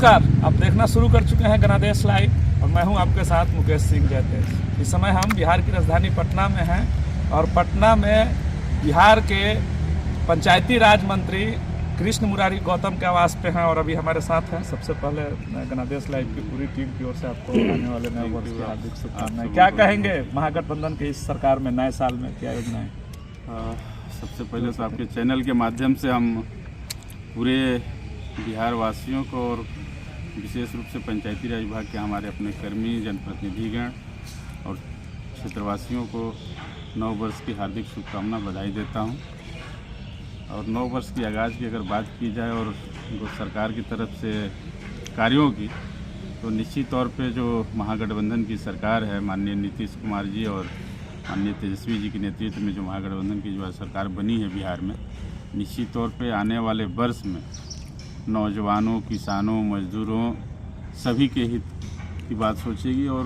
नमस्कार, आप देखना शुरू कर चुके हैं गणादेश लाइव और मैं हूं आपके साथ मुकेश सिंह जयतेश। इस समय हम बिहार की राजधानी पटना में हैं और पटना में बिहार के पंचायती राज मंत्री कृष्ण मुरारी गौतम के आवास पे हैं और अभी हमारे साथ हैं। सबसे पहले गणादेश लाइव की पूरी टीम की ओर से आपको आने वाले नए वर्ष की हार्दिक शुभकामनाएं। क्या कहेंगे महागठबंधन के इस सरकार में नए साल में क्या योजनाएं? सबसे पहले तो आपके चैनल के माध्यम से हम पूरे बिहार वासियों को और विशेष रूप से पंचायती राज विभाग के हमारे अपने कर्मी, जनप्रतिनिधिगण और क्षेत्रवासियों को नव वर्ष की हार्दिक शुभकामना बधाई देता हूं। और नव वर्ष की आगाज़ की अगर बात की जाए और सरकार की तरफ से कार्यों की, तो निश्चित तौर पे जो महागठबंधन की सरकार है, माननीय नीतीश कुमार जी और माननीय तेजस्वी जी के नेतृत्व में जो महागठबंधन की जो सरकार बनी है बिहार में, निश्चित तौर पे आने वाले वर्ष में नौजवानों, किसानों, मजदूरों सभी के हित की बात सोचेगी और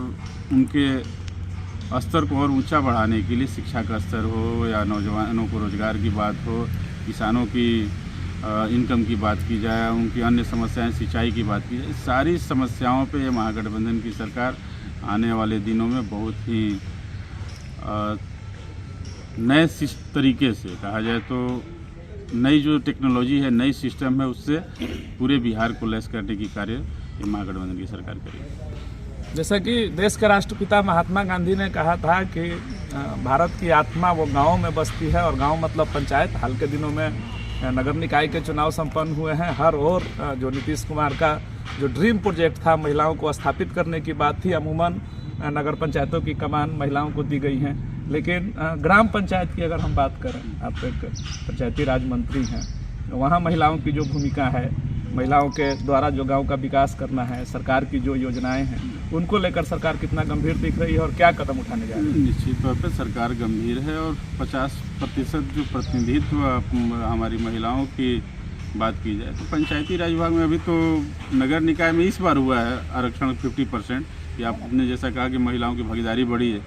उनके स्तर को और ऊंचा बढ़ाने के लिए शिक्षा का स्तर हो या नौजवानों को रोजगार की बात हो, किसानों की इनकम की बात की जाए, उनकी अन्य समस्याएं, सिंचाई की बात की जाए, सारी समस्याओं पे ये महागठबंधन की सरकार आने वाले दिनों में बहुत ही नए तरीके से, कहा जाए तो नई जो टेक्नोलॉजी है, नई सिस्टम है, उससे पूरे बिहार को लैस करने की कार्य ये महागठबंधन की सरकार करेगी। जैसा कि देश के राष्ट्रपिता महात्मा गांधी ने कहा था कि भारत की आत्मा वो गाँव में बसती है और गाँव मतलब पंचायत। हाल के दिनों में नगर निकाय के चुनाव संपन्न हुए हैं। हर ओर जो नीतीश कुमार का जो ड्रीम प्रोजेक्ट था, महिलाओं को स्थापित करने की बात थी, अमूमन नगर पंचायतों की कमान महिलाओं को दी गई हैं। लेकिन ग्राम पंचायत की अगर हम बात करें, आप एक पंचायती राज मंत्री हैं, वहाँ महिलाओं की जो भूमिका है, महिलाओं के द्वारा जो गांव का विकास करना है, सरकार की जो योजनाएं हैं, उनको लेकर सरकार कितना गंभीर दिख रही है और क्या कदम उठाने जा रही है? निश्चित तौर पर सरकार गंभीर है और 50% जो प्रतिनिधित्व हमारी महिलाओं की बात की जाए तो पंचायती राज विभाग में अभी तो नगर निकाय में इस बार हुआ है आरक्षण 50%। कि आपने जैसा कहा कि महिलाओं की भागीदारी बढ़ी है,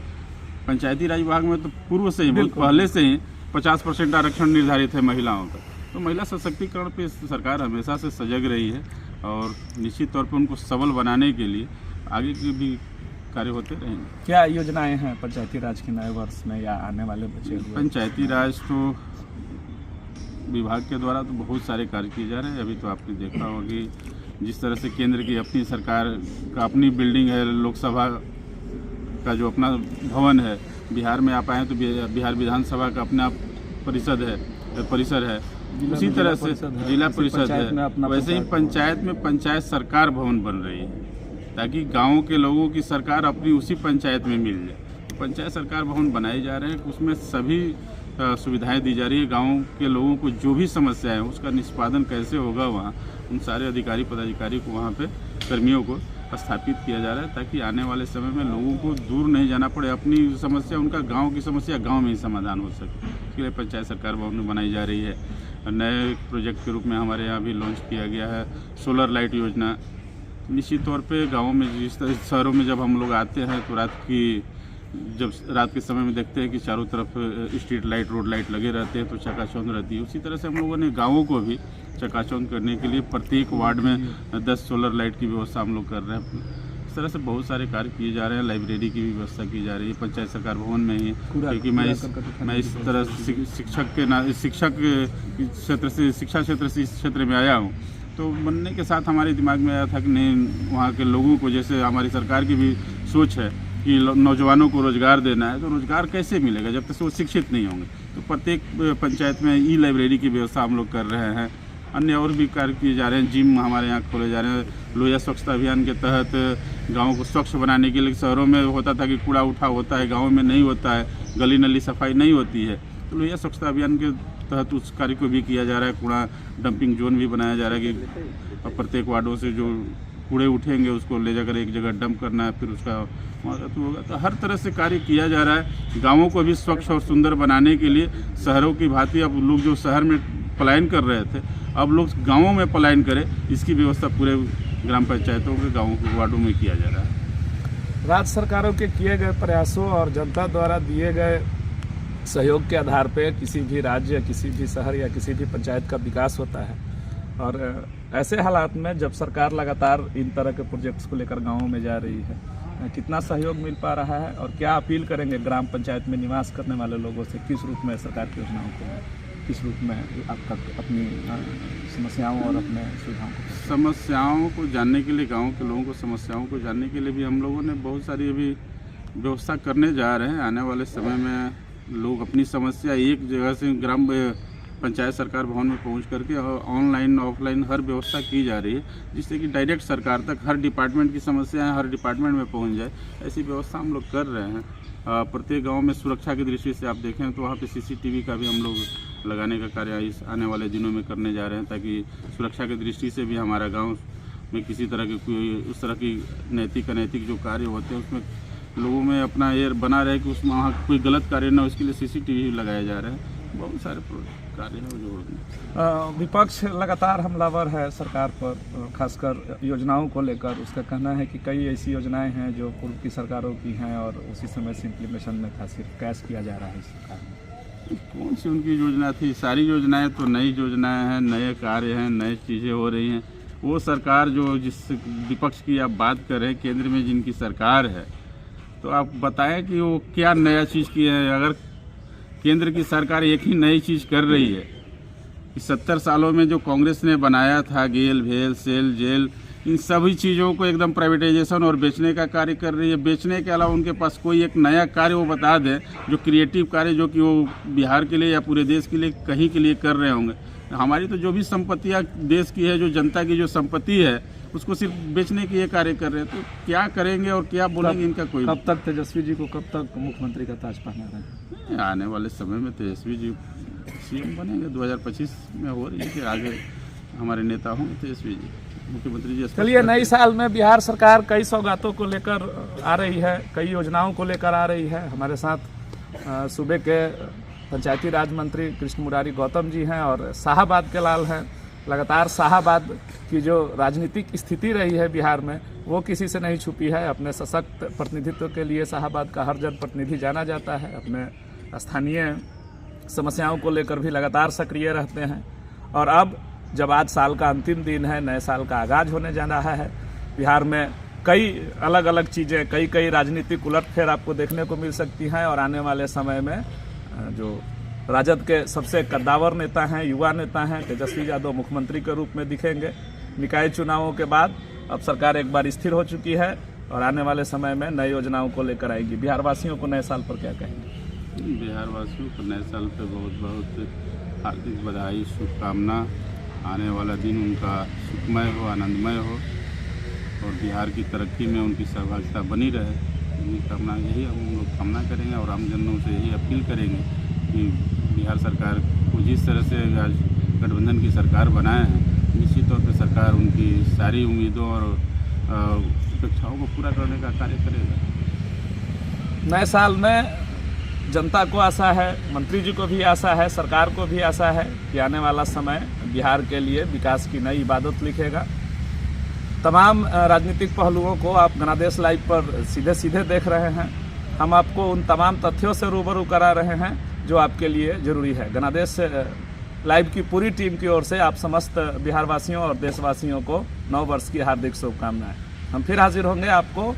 पंचायती राज विभाग में तो पूर्व से ही, बहुत पहले से ही 50% आरक्षण निर्धारित है महिलाओं का। तो महिला सशक्तिकरण पे सरकार हमेशा से सजग रही है और निश्चित तौर पर उनको सबल बनाने के लिए आगे के भी कार्य होते रहेंगे। क्या योजनाएं हैं पंचायती राज के नए वर्ष में या आने वाले बचे हुए? पंचायती राज तो विभाग के द्वारा तो बहुत सारे कार्य किए जा रहे हैं। अभी तो आपने देखा होगा कि जिस तरह से केंद्र की अपनी सरकार का अपनी बिल्डिंग है, लोकसभा का जो अपना भवन है, बिहार में आप आए तो बिहार विधानसभा का अपना परिसर है, उसी तरह से जिला परिषद है, वैसे ही पंचायत में पंचायत सरकार भवन बन रही है ताकि गाँव के लोगों की सरकार अपनी उसी पंचायत में मिल जाए। तो पंचायत सरकार भवन बनाए जा रहे हैं, उसमें सभी सुविधाएं दी जा रही है। गाँव के लोगों को जो भी समस्याएं हैं उसका निष्पादन कैसे होगा, वहाँ उन सारे अधिकारी पदाधिकारी को वहाँ पे कर्मियों को स्थापित किया जा रहा है ताकि आने वाले समय में लोगों को दूर नहीं जाना पड़े, अपनी समस्या, उनका गांव की समस्या गांव में ही समाधान हो सके। इसके लिए पंचायत सरकार भवन बनाई जा रही है। नए प्रोजेक्ट के रूप में हमारे यहाँ भी लॉन्च किया गया है सोलर लाइट योजना। निश्चित तौर पे गाँवों में, जिस शहरों में जब हम लोग आते हैं तो रात के समय में देखते हैं कि चारों तरफ स्ट्रीट लाइट, रोड लाइट लगे रहते हैं तो चकाचौंध रहती है। उसी तरह से हम लोगों ने गाँवों को भी चकाचौंध करने के लिए प्रत्येक वार्ड में 10 सोलर लाइट की व्यवस्था हम लोग कर रहे हैं। इस तरह से बहुत सारे कार्य किए जा रहे हैं। लाइब्रेरी की भी व्यवस्था की जा रही है पंचायत सरकार भवन में ही, क्योंकि मैं इस तरह शिक्षा क्षेत्र से इस क्षेत्र में आया हूँ, तो बनने के साथ हमारे दिमाग में आया था कि नहीं, वहाँ के लोगों को, जैसे हमारी सरकार की भी सोच है कि नौजवानों को रोजगार देना है, तो रोजगार कैसे मिलेगा जब तक वो शिक्षित नहीं होंगे। तो प्रत्येक पंचायत में लाइब्रेरी की व्यवस्था हम लोग कर रहे हैं। अन्य और भी कार्य किए जा रहे हैं। जिम हमारे यहाँ खोले जा रहे हैं। लोहिया स्वच्छता अभियान के तहत गाँव को स्वच्छ बनाने के लिए, शहरों में होता था कि कूड़ा उठाव होता है, गाँव में नहीं होता है, गली नली सफाई नहीं होती है, तो लोहिया स्वच्छता अभियान के तहत उस कार्य को भी किया जा रहा है। कूड़ा डंपिंग जोन भी बनाया जा रहा है कि प्रत्येक वार्डों से जो कूड़े उठेंगे उसको ले जाकर एक जगह डंप करना है, फिर उसका होगा। तो हर तरह से कार्य किया जा रहा है गाँवों को भी स्वच्छ और सुंदर बनाने के लिए। शहरों की भांति अब लोग जो शहर में पलायन कर रहे थे, अब लोग गाँवों में पलायन करें, इसकी व्यवस्था पूरे ग्राम पंचायतों के गाँवों के वार्डों में किया जा रहा है। राज्य सरकारों के किए गए प्रयासों और जनता द्वारा दिए गए सहयोग के आधार पर किसी भी राज्य, किसी भी शहर या किसी भी पंचायत का विकास होता है और ऐसे हालात में जब सरकार लगातार इन तरह के प्रोजेक्ट्स को लेकर गाँवों में जा रही है, कितना सहयोग मिल पा रहा है और क्या अपील करेंगे ग्राम पंचायत में निवास करने वाले लोगों से, किस रूप में सरकार की योजनाओं को, किस रूप में आप तक अपनी समस्याओं और अपने सुविधाओं को? समस्याओं को जानने के लिए, गांव के लोगों को समस्याओं को जानने के लिए भी हम लोगों ने बहुत सारी अभी व्यवस्था करने जा रहे हैं। आने वाले समय में लोग अपनी समस्या एक जगह से ग्राम पंचायत सरकार भवन में पहुंच करके ऑनलाइन ऑफलाइन हर व्यवस्था की जा रही है, जिससे कि डायरेक्ट सरकार तक हर डिपार्टमेंट की समस्याएं हर डिपार्टमेंट में पहुंच जाए। ऐसी व्यवस्था हम लोग कर रहे हैं। प्रत्येक गांव में सुरक्षा की दृष्टि से आप देखें तो वहाँ पे सीसीटीवी का भी हम लोग लगाने का कार्य इस आने वाले दिनों में करने जा रहे हैं, ताकि सुरक्षा की दृष्टि से भी हमारा गाँव में किसी तरह की कोई उस तरह की नैतिक अनैतिक जो कार्य होते हैं उसमें लोगों में अपना ये बना रहे कि उसमें वहाँ कोई गलत कार्य न हो, इसके लिए सीसीटीवी लगाए जा रहे हैं। बहुत सारे कार्य हैं जो विपक्ष लगातार हमलावर है सरकार पर, खासकर योजनाओं को लेकर। उसका कहना है कि कई ऐसी योजनाएं हैं जो पूर्व की सरकारों की हैं और उसी समय से इम्प्लीमेशन में था, सिर्फ कैश किया जा रहा है इस सरकार में। कौन सी उनकी योजना थी? सारी योजनाएं तो नई योजनाएं हैं, नए कार्य हैं, नई चीज़ें हो रही हैं। वो सरकार जो जिस विपक्ष की आप बात कर रहे हैं, केंद्र में जिनकी सरकार है, तो आप बताएं कि वो क्या नया चीज़ की है। अगर केंद्र की सरकार एक ही नई चीज़ कर रही है कि 70 सालों में जो कांग्रेस ने बनाया था, गेल भेल सेल जेल, इन सभी चीज़ों को एकदम प्राइवेटाइजेशन और बेचने का कार्य कर रही है। बेचने के अलावा उनके पास कोई एक नया कार्य वो बता दें, जो क्रिएटिव कार्य जो कि वो बिहार के लिए या पूरे देश के लिए कहीं के लिए कर रहे होंगे। हमारी तो जो भी संपत्तियाँ देश की है, जो जनता की जो संपत्ति है, उसको सिर्फ बेचने के ये कार्य कर रहे हैं। तो क्या करेंगे और क्या बोलेंगे, इनका कोई कब तक तेजस्वी जी को, कब तक मुख्यमंत्री का ताज पहना रहे हैं? आने वाले समय में तेजस्वी जी सीएम बनेंगे। 2025 में हो रही है कि आगे हमारे नेता होंगे तेजस्वी जी, मुख्यमंत्री जी। चलिए, नई साल में बिहार सरकार कई सौगातों को लेकर आ रही है, कई योजनाओं को लेकर आ रही है। हमारे साथ सूबे के पंचायती राज मंत्री कृष्ण मुरारी गौतम जी हैं और शाहाबाद के लाल हैं। लगातार शाहाबाद की जो राजनीतिक स्थिति रही है बिहार में, वो किसी से नहीं छुपी है। अपने सशक्त प्रतिनिधित्व के लिए शाहाबाद का हर जनप्रतिनिधि जाना जाता है। अपने स्थानीय समस्याओं को लेकर भी लगातार सक्रिय रहते हैं। और अब जब आज साल का अंतिम दिन है, नए साल का आगाज होने जा रहा है, बिहार में कई अलग अलग चीज़ें, कई राजनीतिक उलटफेर आपको देखने को मिल सकती हैं। और आने वाले समय में जो राजद के सबसे कद्दावर नेता हैं, युवा नेता हैं, तेजस्वी यादव मुख्यमंत्री के रूप में दिखेंगे। निकाय चुनावों के बाद अब सरकार एक बार स्थिर हो चुकी है और आने वाले समय में नई योजनाओं को लेकर आएगी। बिहार वासियों को नए साल पर क्या कहेंगे? बिहार वासियों को नए साल पर बहुत बहुत हार्दिक बधाई, शुभकामना। आने वाला दिन उनका सुखमय हो, आनंदमय हो और बिहार की तरक्की में उनकी सहभागिता बनी रहे। यही कामना, यही हम लोग कामना करेंगे और आम जनों से यही अपील करेंगे कि बिहार सरकार को जिस तरह से आज गठबंधन की सरकार बनाए हैं, निश्चित तौर पर सरकार उनकी सारी उम्मीदों और अपेक्षाओं को पूरा करने का कार्य करेगा। नए साल में जनता को आशा है, मंत्री जी को भी आशा है, सरकार को भी आशा है कि आने वाला समय बिहार के लिए विकास की नई इबादत लिखेगा। तमाम राजनीतिक पहलुओं को आप गणादेश लाइव पर सीधे सीधे देख रहे हैं। हम आपको उन तमाम तथ्यों से रूबरू करा रहे हैं जो आपके लिए ज़रूरी है। गणादेश लाइव की पूरी टीम की ओर से आप समस्त बिहार वासियों और देशवासियों को नव वर्ष की हार्दिक शुभकामनाएं। हम फिर हाजिर होंगे आपको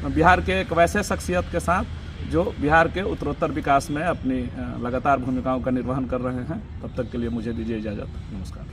बिहार के एक वैसे शख्सियत के साथ जो बिहार के उत्तरोत्तर विकास में अपनी लगातार भूमिकाओं का निर्वहन कर रहे हैं। तब तक के लिए मुझे दीजिए इजाज़त। नमस्कार।